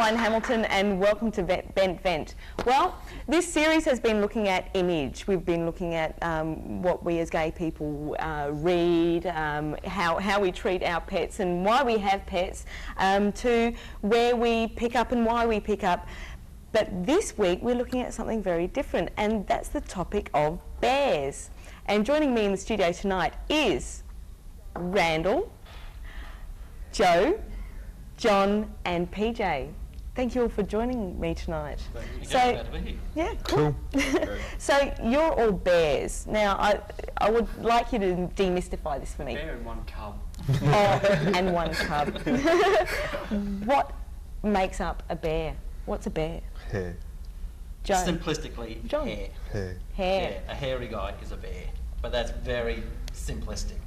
Caroline Hamilton, and welcome to Bent Vent. Well, this series has been looking at image. We've been looking at what we as gay people read, how we treat our pets and why we have pets, to where we pick up and why we pick up. But this week we're looking at something very different, and that's the topic of bears. And joining me in the studio tonight is Randall, Joe, John and PJ. Thank you all for joining me tonight. Yeah, cool. So you're all bears. Now I would like you to demystify this for me. Bear and one cub. Oh, and one cub. What makes up a bear? What's a bear? Hair. Joe. Simplistically, John. hair. Hair. Hair. Yeah, a hairy guy is a bear, but that's very simplistic.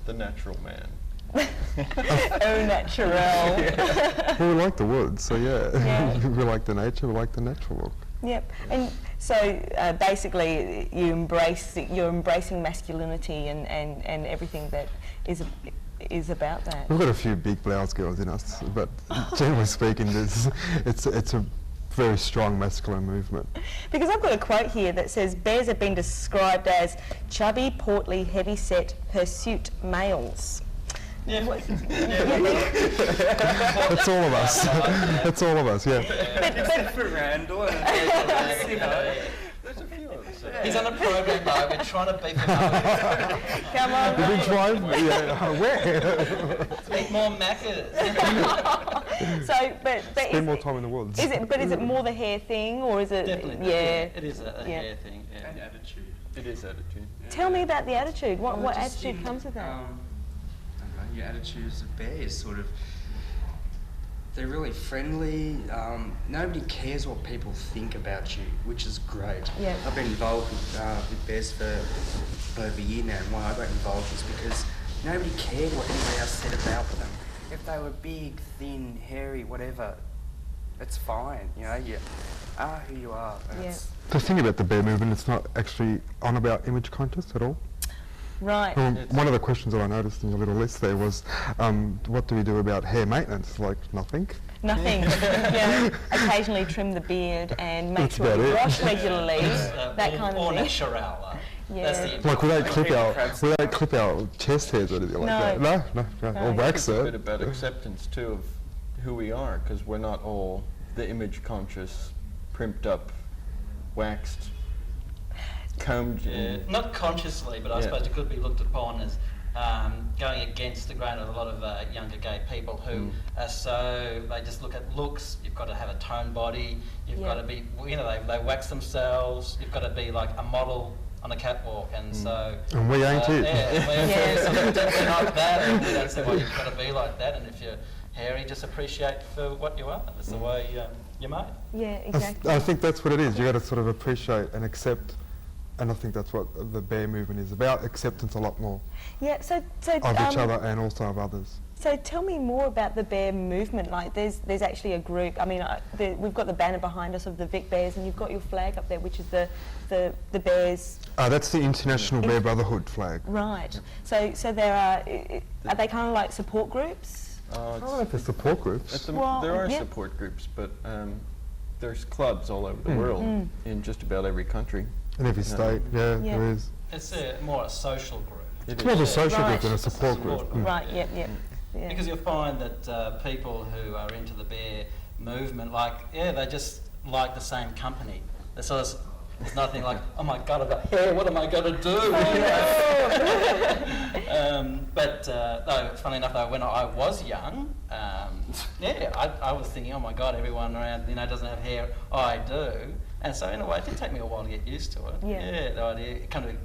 The natural man. Au naturel. Well, we like the woods, so yeah. We like the nature, we like the natural look. Yep. And so basically you're embracing masculinity and everything that is about that. We've got a few big blouse girls in us, but generally speaking, it's a very strong masculine movement. Because I've got a quote here that says, bears have been described as chubby, portly, heavy-set, hirsute males. Yeah. That's all of us. That's all of us, yeah. Except for Randall. There's a few of us. He's on a program though, we're trying to beat him up. Come on. Did we try? Yeah, where? Eat more Maccas. So, but Spend more time in the woods. Is it more the hair thing, or is it? Definitely. Yeah. It is a hair thing. Yeah. And attitude. It is attitude. Tell me about the attitude. What just attitude in, comes with that? I don't know, your attitudes of bears sort of, they're really friendly. Nobody cares what people think about you, which is great. Yeah. I've been involved with bears for over a year now, and why I got involved is because nobody cared what anybody else said about them. If they were big, thin, hairy, whatever, it's fine. You know, you are who you are. Yeah. The thing about the bear movement, it's not actually on about image conscious at all. Right. One of the questions that I noticed in your little list there was, what do we do about hair maintenance? Like, nothing? Nothing. Yeah. Occasionally trim the beard and make That's sure you about it. wash regularly. That kind of or thing. natural. Yeah. That's the Like, we don't clip our chest hairs or anything like that. No. Or wax It's a it. bit about acceptance too of who we are, because we're not all the image conscious, primped up, waxed, combed. Not consciously, but I suppose it could be looked upon as going against the grain of a lot of younger gay people who are they just look at looks. You've got to have a toned body. You've got to be, they wax themselves. You've got to be like a model on a catwalk, and so. And we ain't it. So we're definitely not that, and we don't say, well, you've got to be like that, and if you're hairy, just appreciate for what you are. That's the way you're made. Yeah, exactly. I think that's what it is. You got to sort of appreciate and accept, and I think that's what the bear movement is about. Acceptance a lot more. Yeah. So of each other and also of others. So tell me more about the bear movement. Like, there's actually a group. I mean, we've got the banner behind us of the Vic Bears, and you've got your flag up there, which is the bears. That's the International Bear Brotherhood flag. Right. So there are they kind of like support groups? I don't know if they're support groups. There are support groups, but there's clubs all over the world in just about every country. In every state, yeah, there is. It's more a social group. It's more of a social group than a support group. Right. Yep. Yeah. Because you'll find that people who are into the bear movement, they just like the same company. There's nothing like, oh my God, I've got hair, what am I going to do? But funny enough, though, when I was young, I was thinking, oh my God, everyone around doesn't have hair. I do. And so in a way, it did take me a while to get used to it. Yeah, the idea, kind of,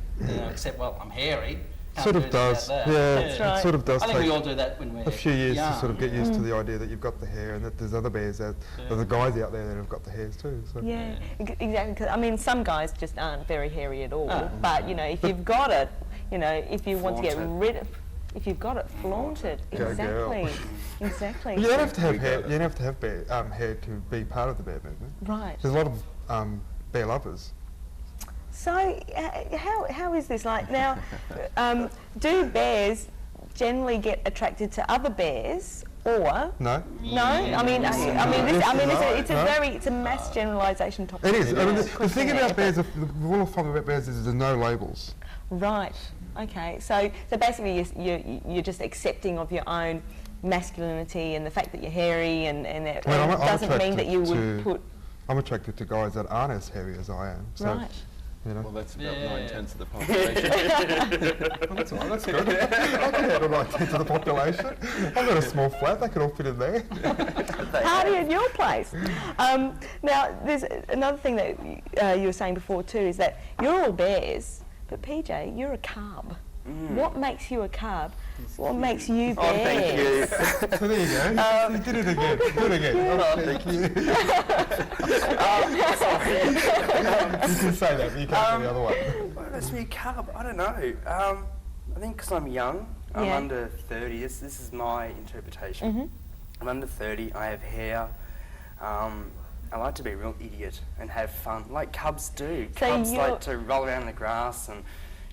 accept, well, I'm hairy. Sort of does, That's right. It sort of does I think take we all do that when we're a few years young. to sort of get used to the idea that you've got the hair and that there's other bears there's the guys out there that have got the hairs too. So. Yeah, exactly. 'Cause, I mean, some guys just aren't very hairy at all. But if you've got it, if you want to get rid of, if you've got it, flaunt it. Exactly. Exactly. You don't have to have hair. You don't have to have hair to be part of the bear movement. Right. There's a lot of bear lovers. So how is this like now? Do bears generally get attracted to other bears, or No? no? I mean, it's a mass generalisation topic. It is. I mean, the Question thing there, about bears, the rule of thumb about bears is there's no labels. Right. Okay. So basically, you're just accepting of your own masculinity and the fact that you're hairy, and it doesn't mean that you would put. I'm attracted to guys that aren't as hairy as I am. So, Right. you know. Well, that's about 9/10 of the population. Well, that's all right, that's good. I can handle 9/10 of the population. I've got a small flat, they can all fit in there. Party at your place. Now, there's another thing that you were saying before too, is that you're all bears, but PJ, you're a cub. What makes you a cub? What makes you bears? Oh, thank you. So there you go. You did it again. Do it again. Oh, thank you. Sorry. You can say that, but you can't do the other one. What makes me a cub? I don't know. I think because I'm young, I'm Yeah. under 30. This is my interpretation. I'm under 30. I have hair. I like to be a real idiot and have fun, like cubs do. So Cubs you're- like to roll around in the grass and,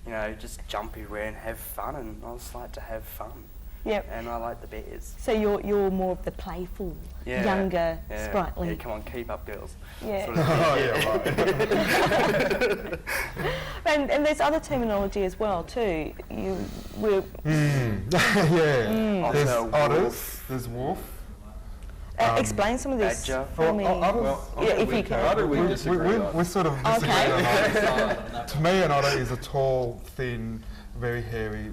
you know, just jump everywhere and have fun. And I just like to have fun. Yep. And I like the bears. So you're more of the playful, Yeah. younger, Yeah. sprightly. Yeah, come on, keep up, girls. Yeah. Sort of Oh, thing. yeah, right. And there's other terminology as well too. We're Yeah. There's Also otters, wolf. there's wolf. explain some of this Badger. for me. Otters, If you can. Otter we disagree on. we sort of disagree Okay. on otters. To me, an otter is a tall, thin, very hairy,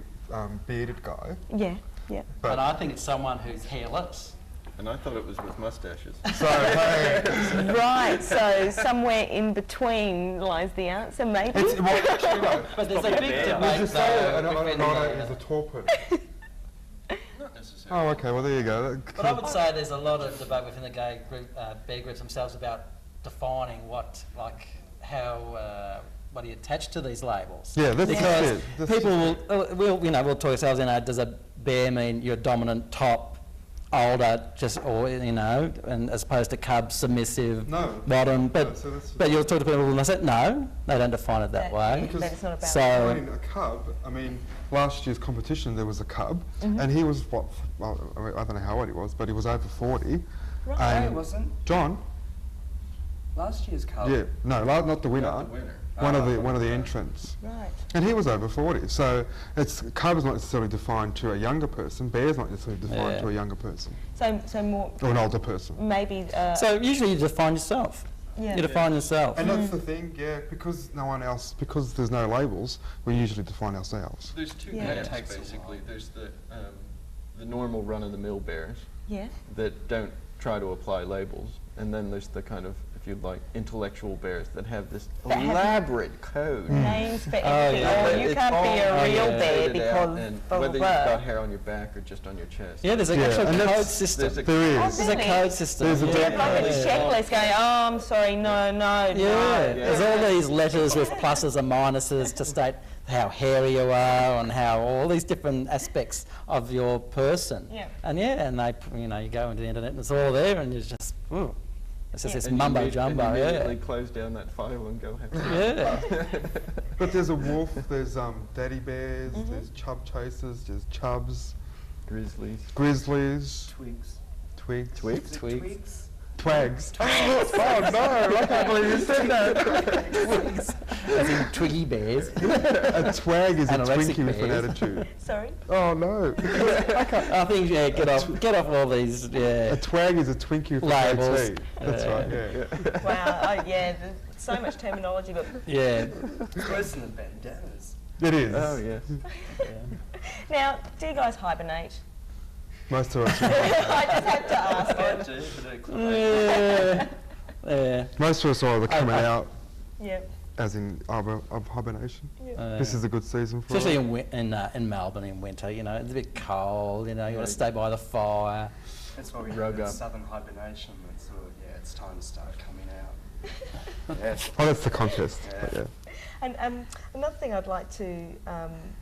bearded guy. Yeah, yeah. But And I think it's someone who's hairless. And I thought it was with mustaches. so, hey, Right, so somewhere in between lies the answer, maybe? it's, well, actually, no. But there's a big bear. Would debate you say though. an within otter the- is a tall person? Not necessarily. Oh, okay, well, there you go. But I would say there's a lot of debate within the gay group, bear groups themselves about defining what do you attach to these labels? Yeah, that's Because it. That's people we'll talk ourselves, does a bear mean you're dominant, top, older, and as opposed to cub, submissive, No. bottom, No, but so that's- but you'll talk to people and they say no, they don't define it that way. That it's not about So- I mean, a cub, last year's competition there was a cub, and he was, I don't know how old he was, but he was over 40. Right. No, And it wasn't. John, Last year's cub. yeah, no, not the winner. Not the winner. One of the entrants. Right. And he was over 40, so cub is not necessarily defined to a younger person, bear is not necessarily defined Yeah. to a younger person, So more, or an older person. maybe, So usually you define yourself. yeah. You define yourself. And that's the thing, yeah, because there's no labels, we usually define ourselves. There's two Yeah. types, It takes a basically. There's the normal run-of-the-mill bears Yeah. that don't try to apply labels, and then there's the kind of, if you like, intellectual bears that have this That have elaborate code. Names for Oh, everything. yeah. Oh, you It's can't be a all real yeah. bear faded out, because and blah, whether blah, you've blah. got hair on your back or just on your chest. Yeah, there's Yeah, actual and code that's- system. There's a There is. There's a Really? code system. There's a yeah. direct Like a checklist going, oh, I'm sorry, no, Yeah, no. there's all these letters with pluses and minuses to state how hairy you are and how all these different aspects of your person. Yeah. And you go into the internet and it's all there and you just, ooh, it's just Yeah. this And you mumbo and jumbo, you immediately yeah. close down that file and go have fun. Yeah. But there's a wolf, there's daddy bears, there's chub chasers, there's chubs, Grizzlies. grizzlies, Twigs. twigs, Twigs? Twigs. twags. Oh no, I can't believe you said that. As in twiggy bears. A twag is a Anorexic Twinkie with an bears. attitude. Sorry? Oh no. I think, yeah, get off all these, A yeah. twag is a Twinkie with Labels. an AT. That's right, yeah. Wow, oh, yeah, there's so much terminology, but Yeah. It's worse than the bandanas. It is. Oh, yes. now, do you guys hibernate? Most of us. I just had to ask I it. do, but it Yeah. Yeah. Most of us are either coming out, Yeah. as in of hibernation. Uh, This is a good season for Especially it. in Melbourne in winter, it's a bit cold, you want to stay by the fire. That's why we Rug have up. southern hibernation. It's sort of, it's time to start coming out. Yes. Oh, that's the contest. But yeah. And another thing I'd like to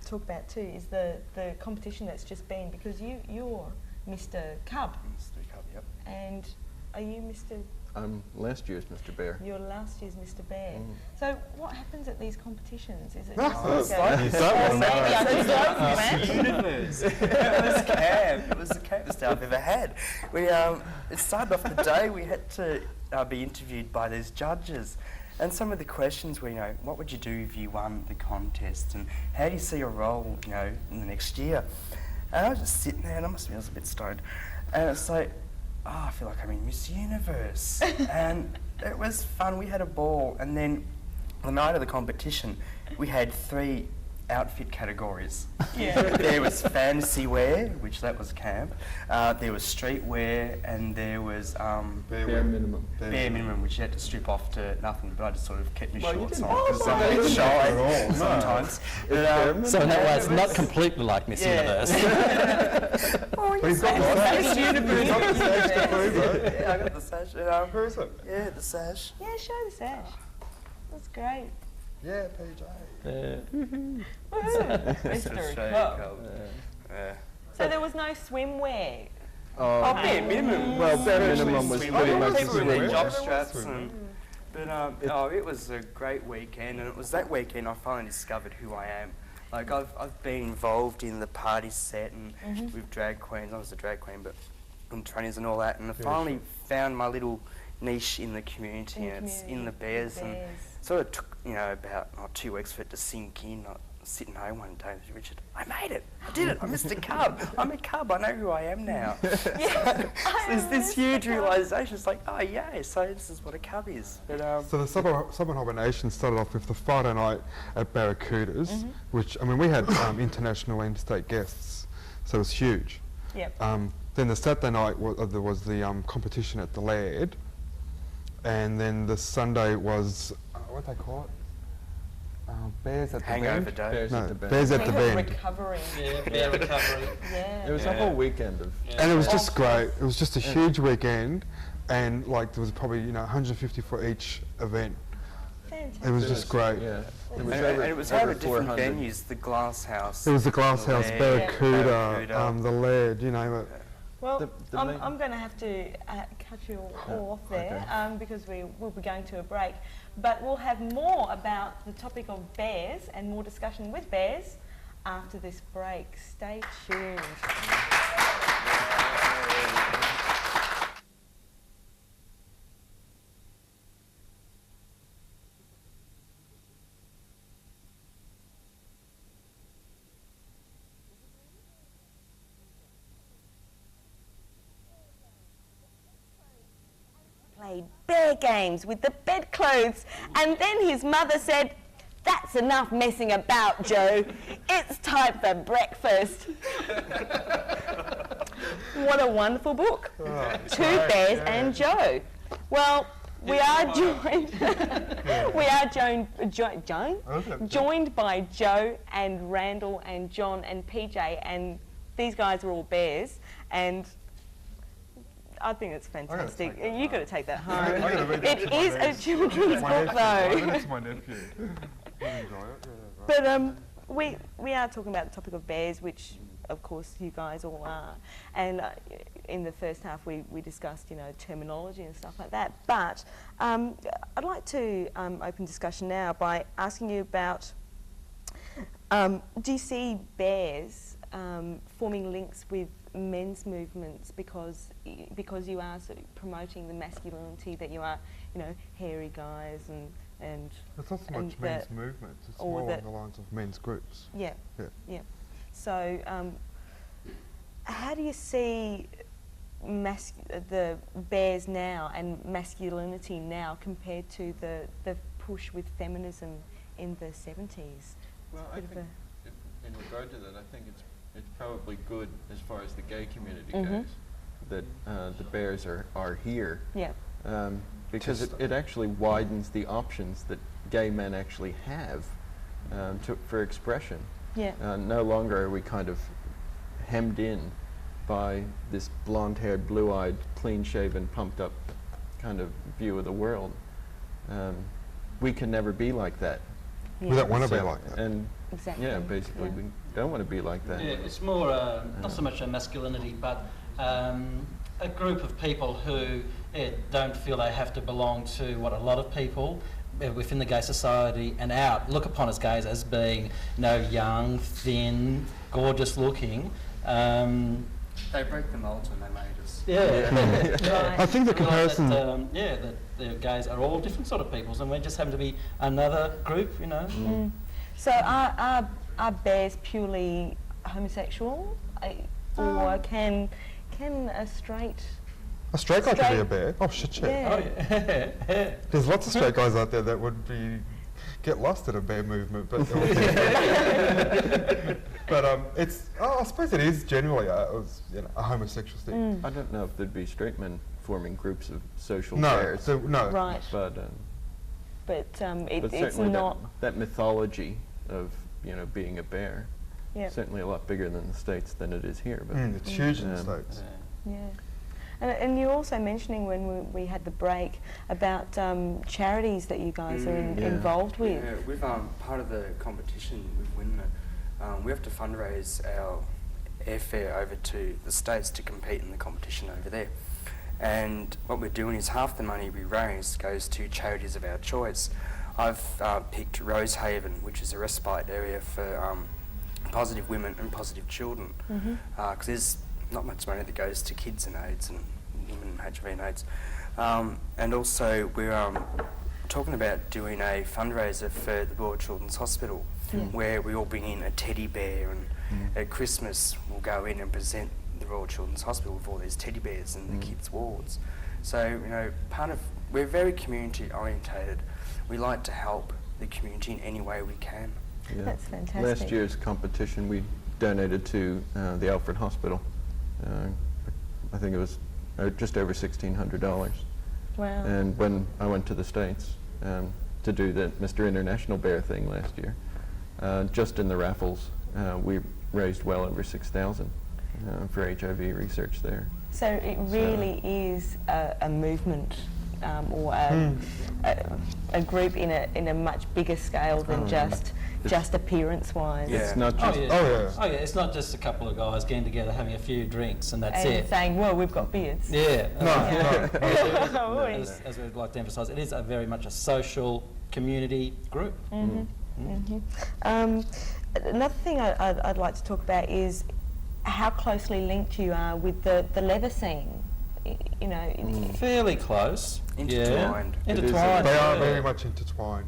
talk about too is the competition that's just been, because you're Mr. Cub, Mr. Cub, yep. and are you Mr. I'm last year's Mr. Bear. You're last year's Mr. Bear. Mm. So what happens at these competitions? Is it No, just it's maybe I just don't, man. Universe. It was camp. It was the campest I've ever had. It started off the day we had to be interviewed by these judges, and some of the questions were, what would you do if you won the contest, and how do you see your role, in the next year? And I was just sitting there, and I was a bit stoned, and it's like, I feel like I'm in Miss Universe, and it was fun. We had a ball, and then the night of the competition, we had 3 outfit categories. Yeah. There was fantasy wear, which that was camp. There was street wear, and there was Bare minimum. bare minimum, which you had to strip off to nothing. But I just sort of kept my Well, you shorts didn't on have to because say I'm a bit that shy at all, no. sometimes. So in that way, it's not completely like Miss Universe. Oh, But you've got the sash. You've got the sash to prove it. Yeah, I got the sash. Who is it? Yeah, the sash. Yeah, show the sash. That's great. Yeah, PJ. Woohoo. Sort of Mr. show Cup. colour. Yeah. So there was no swimwear. Oh, bare minimum. Well, bare minimum was Swim pretty wear. much People with swim their wear. job Yeah, straps swim and. But it was a great weekend, and it was that weekend I finally discovered who I am. Like I've been involved in the party set and with drag queens. I was a drag queen, but and trainers and all that. And I finally found my little niche in the community, and it's in the Bears. And sort of took about 2 weeks for it to sink in. I was sitting home one day with Richard. I made it. I did it. I'm Mr. Cub. I'm a Cub. I know who I am now. So there's this huge realisation. It's like, oh yeah, so this is what a Cub is. But So the Southern Harbour Nation started off with the Friday night at Barracudas, which, I mean, we had international and interstate guests, so it was huge. Yep. Then the Saturday night there was the competition at the Laird, and then the Sunday was, what do they call it? Bears at the Hangover Bend? day. Bears No, at the Bend. Bears at the Think of Bend. recovery. Yeah, bear recovery. Yeah. It was a whole weekend of. And it was just great. It was just a huge weekend, and like there was probably 150 for each event. Fantastic. It was just great. Yeah. And it was over different venues. The Glass House. It was the Glass the House, Laird, Barracuda, Barracuda. the Laird, you name it. Well, the main- I'm going to have to cut you all off there because we will be going to a break. But we'll have more about the topic of bears and more discussion with bears after this break. Stay tuned. Played bear games with the bedclothes, and then his mother said, "That's enough messing about, Joe. It's time for breakfast." What a wonderful book. Two Bears and Joe. Well, we are joined. Joined by Joe and Randall and John and PJ, and these guys are all bears, and I think it's fantastic. You've got to take that home. I gotta read that It to my is a nephew. children's book, I read though. it to my nephew. He'll enjoy it. Yeah, right. But we are talking about the topic of bears, which of course you guys all are. And in the first half we discussed, terminology and stuff like that. But I'd like to open discussion now by asking you about, do you see bears forming links with men's movements because you are sort of promoting the masculinity that you are, hairy guys and It's not so and much men's movements, it's or more the- along the lines of men's groups. yeah. Yeah. So how do you see the bears now and masculinity now compared to the push with feminism in the 70s? Well, I think in regard to that, I think it's probably good as far as the gay community goes that the bears are here. Yeah. Because it actually widens the options that gay men actually have for expression. Yeah. No longer are we kind of hemmed in by this blonde-haired, blue-eyed, clean-shaven, pumped-up kind of view of the world. We can never be like that. We don't want to be So- like that. And Exactly. yeah, basically, Yeah. we don't want to be like that. Yeah, it's more not so much a masculinity, but a group of people who don't feel they have to belong to what a lot of people within the gay society and out look upon as gays as being, young, thin, gorgeous looking. They broke the molds when they made us. Yeah. I think the comparison... that the gays are all different sort of peoples, and we just happen to be another group, So are bears purely homosexual, or can a straight... A straight guy could be a bear. Oh, shit, yeah. Yeah. Oh, yeah. There's lots of straight guys out there that would get lost at a bear movement, but it's. I suppose it is generally a homosexual thing. I don't know if there'd be straight men forming groups of social No, bears. Right. But But it's certainly not... that mythology of being a bear, Yeah. certainly a lot bigger than the States than it is here. But It's huge in the States. Yeah. And you're also mentioning when we had the break about charities that you guys are involved with. Yeah, we've part of the competition with winning it. We have to fundraise our airfare over to the States to compete in the competition over there. And what we're doing is half the money we raise goes to charities of our choice. I've picked Rosehaven, which is a respite area for positive women and positive children, because there's not much money that goes to kids and AIDS and women HIV and AIDS. And also we're talking about doing a fundraiser for the Royal Children's Hospital, where we all bring in a teddy bear, and at Christmas we'll go in and present the Royal Children's Hospital with all these teddy bears and the kids' wards. So, we're very community orientated. We like to help the community in any way we can. yeah. That's fantastic. Last year's competition, we donated to the Alfred Hospital. I think it was just over $1,600. Wow. And when I went to the States to do the Mr. International Bear thing last year, just in the raffles, we raised well over $6,000 for HIV research there. So it really is a movement or a group in a much bigger scale than just appearance-wise. Yeah. It's not just It's not just a couple of guys getting together, having a few drinks, and that's And it. saying, well, we've got beards. Yeah. No. As we'd like to emphasise, it is very much a social community group. Another thing I'd like to talk about is how closely linked you are with the leather scene. Fairly close. Intertwined. Yeah. It is Intertwined. They are yeah. very much intertwined.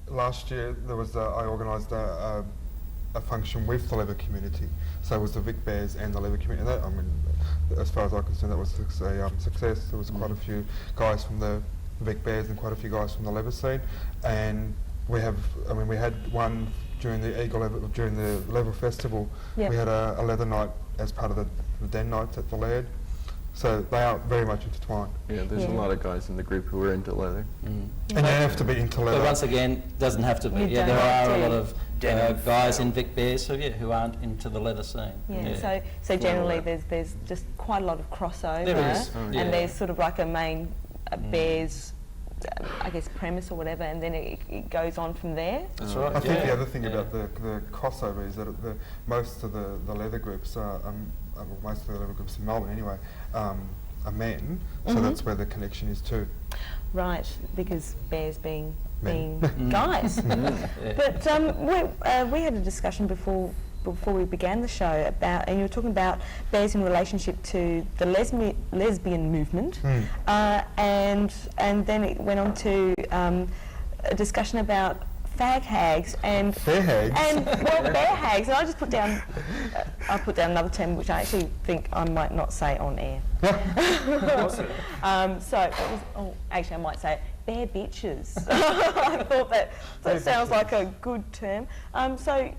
Last year there was I organised a function with the leather community. So it was the Vic Bears and the leather community. And that, as far as I'm concerned, that was a success. There was quite a few guys from the Vic Bears and quite a few guys from the leather scene. And we had one during the during the Leather Festival. Yep. We had a leather night as part of the Den nights at the Laird. So they are very much intertwined. Yeah, there's a lot of guys in the group who are into leather. And you have to be into leather. But once again, doesn't have to be. You Yeah, don't there have are a to. lot of Denim guys flannel. in Vic Bears who aren't into the leather scene. Yeah. So generally there's just quite a lot of crossover, There is. and Yeah. there's sort of like a main Bears, I guess, premise or whatever, and then it goes on from there. That's right. I think yeah. the other thing Yeah. about the crossover is that most of the leather groups are, most of the leather groups in Melbourne anyway, are men, so that's where the connection is too. Right, because bears being Men. guys. Yeah. But we had a discussion before we began the show about, and you were talking about bears in relationship to the lesbian movement, and then it went on to a discussion about fag hags and Fair hags. and bear hags, and I just put down another term which I actually think I might not say on air. So it was, actually I might say it, bear bitches. I thought that sounds like a good term. So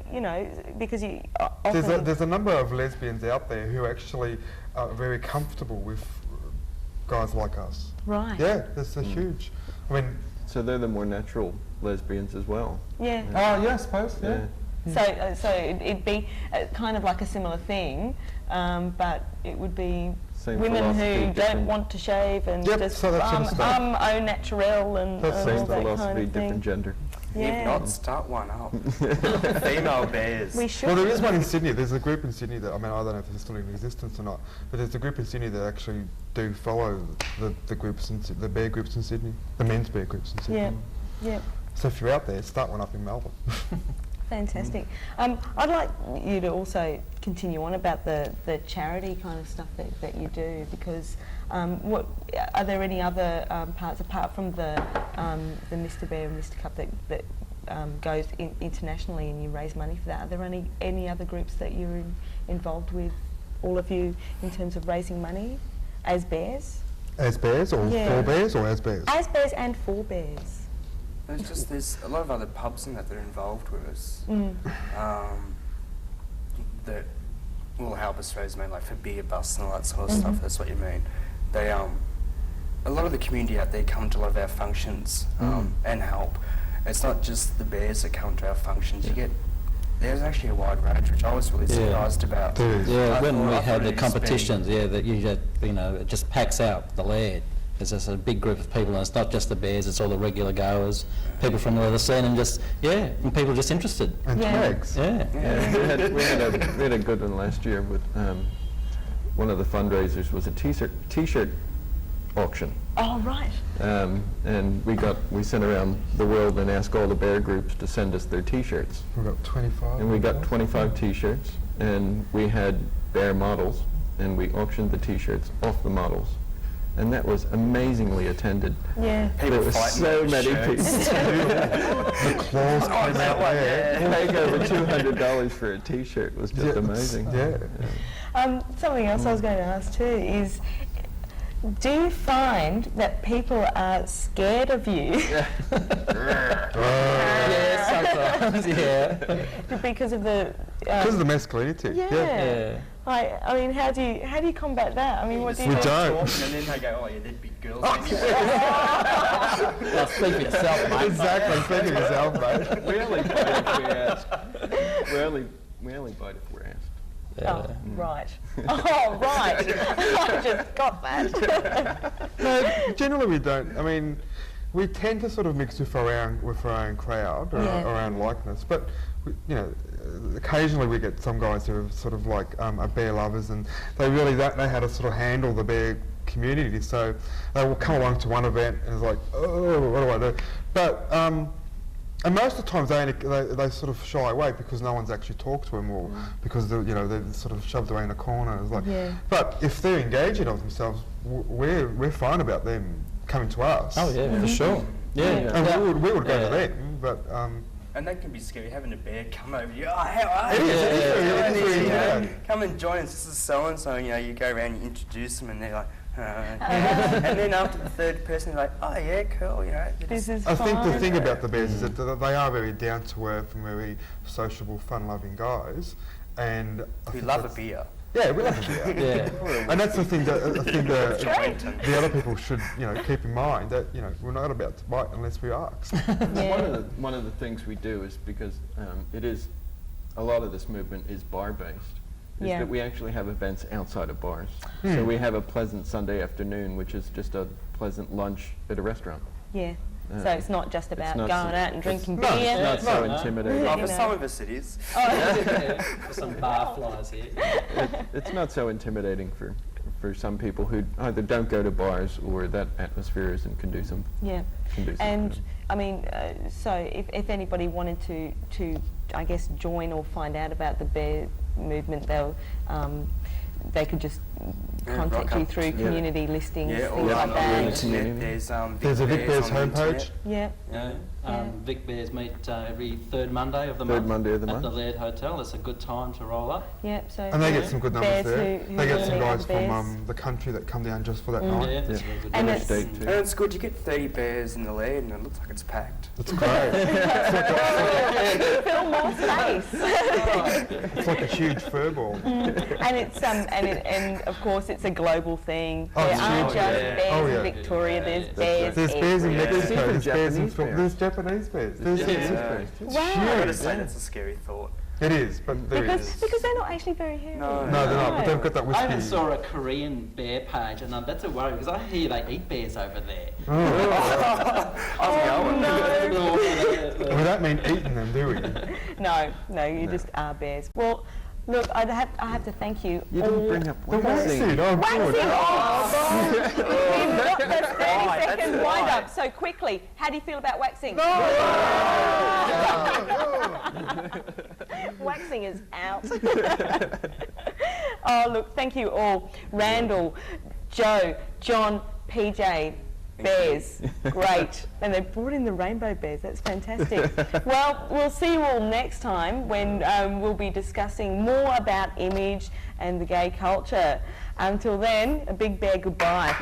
because you often There's a number of lesbians out there who actually are very comfortable with guys like us. right. Yeah, there's a huge. I mean, So they're the more natural lesbians as well. Yeah. yeah, I suppose. Yeah. So it'd be kind of like a similar thing, but it would be Same women who philosophy, don't different- want to shave and Yep, just so that sort of stuff. au naturel and That's all same that Same kind philosophy, of thing. different gender. Yeah. If not, start one up. Female bears. We should. Well, there is one in Sydney. There's a group in Sydney that, I mean, I don't know if it's still in existence or not, but there's a group in Sydney that actually do follow the groups, the bear groups in Sydney, the men's bear groups in Sydney. Yeah, yeah. So if you're out there, start one up in Melbourne. Fantastic. I'd like you to also continue on about the charity kind of stuff that you do, because what are there any other parts apart from the Mr. Bear and Mr. Cup that goes internationally and you raise money for that? Are there any other groups that you're involved with, all of you, in terms of raising money as bears? As bears or for bears or as bears? As bears and for bears. There's a lot of other pubs and that are involved with us that will help us raise money, like for beer busts and all that sort of stuff. That's what you mean. They a lot of the community out there come to a lot of our functions and help. It's not just the bears that come to our functions. There's actually a wide range, which I was really surprised about. Yeah, when we had the competitions, that you get, it just packs out the laird. There's just a big group of people, and it's not just the bears, it's all the regular goers, people from the other scene, and just, and people just interested. And flags. We had a good one last year with one of the fundraisers was a t-shirt auction. Oh, right. And we sent around the world and asked all the bear groups to send us their t-shirts. We got 25. And we got 25 t-shirts, and we had bear models, and we auctioned the t-shirts off the models. And that was amazingly attended. Yeah. There were so many people. The claws came out there. Paying over $200 for a t-shirt was just amazing. Yeah. Something else I was going to ask too is, do you find that people are scared of you? Sometimes, Because of the... Because of the masculinity. Yeah. I mean, how do you combat that? I mean, what do you We do? don't. And then they go, they'd be girls. Well, speak for yourself, mate. Exactly, speak of yourself, mate. We only bite if we're asked. We only bite if we're asked. Oh, right. Oh, right. I just got that. No, generally we don't. I mean, we tend to sort of mix with our own crowd, or our own likeness, but occasionally we get some guys who are sort of like are bear lovers, and they really don't know how to sort of handle the bear community, so they will come along to one event and it's like, oh, what do I do? But and most of the times they sort of shy away because no one's actually talked to them, or because they're sort of shoved away in a corner. It's like, but if they're engaging of themselves, we're fine about them coming to us. Oh yeah, for sure. And we would go to them, but. And that can be scary, having a bear come over you. Oh, how are you? It is. Come and join us. This is so and so. You go around, you introduce them, and they're like, and then after the third person, they're like, oh yeah, cool. This is I think the fine. thing about the bears is that they are very down to earth and very sociable, fun-loving guys, and We love a beer. Yeah, we love a beer. And that's the thing that I think the other people should keep in mind, that we're not about to bite unless we ask. One of the things we do is, because it is a lot of this movement is bar-based, is that we actually have events outside of bars. So we have a pleasant Sunday afternoon, which is just a pleasant lunch at a restaurant. Yeah. So it's not just about not going so- out and drinking no, beer. It's not so intimidating. Oh, for some of us it is. For some bar flies here. It's not so intimidating for some people who either don't go to bars or that atmosphere isn't conducive. Yeah. And I mean, so if anybody wanted to I guess join or find out about the bear movement, they could just contact Rocca. you through community listings, things or like on the that. internet, There's a Vic Bears on the homepage. internet. Vic Bears meet every third Monday of the Third month. Monday of the at month. the Laird Hotel. It's a good time to roll up. Yeah. So And they get some good numbers bears there. who They get really some love guys bears. from the country that come down just for that night. Yeah, it's a very good And deal. it's- Steak too. And it's good, you get 30 bears in the Laird and it looks like it's packed. It's great. Fill more space. It's like a huge fur ball. And it's and of course it's a global thing. Oh, There it's aren't huge. just Yeah. bears Oh, in yeah. Victoria. There's That's bears. There's bears in Yeah. Mexico. There's bears in Japanese bears. There's Japanese bears. There's Japanese it's bears. Wow. I gotta huge. say, that's a scary thought. It is, but there is. Because they're not actually very hairy. No. No, they're not, but they've got that I wispy. even saw a Korean bear page, and that's a worry because I hear they eat bears over there. Oh, no. We don't mean eating them, do we? No, you just are bears. Well, look, I have to thank you. You didn't bring up The waxing, oh Waxing! good. Oh, we've got the 30-second that's wind-up. So quickly, how do you feel about waxing? Waxing is out. Oh, look, thank you all. Randall, Joe, John, PJ, bears, great. And they brought in the rainbow bears, that's fantastic. Well, we'll see you all next time when we'll be discussing more about image and the gay culture. Until then, a big bear goodbye.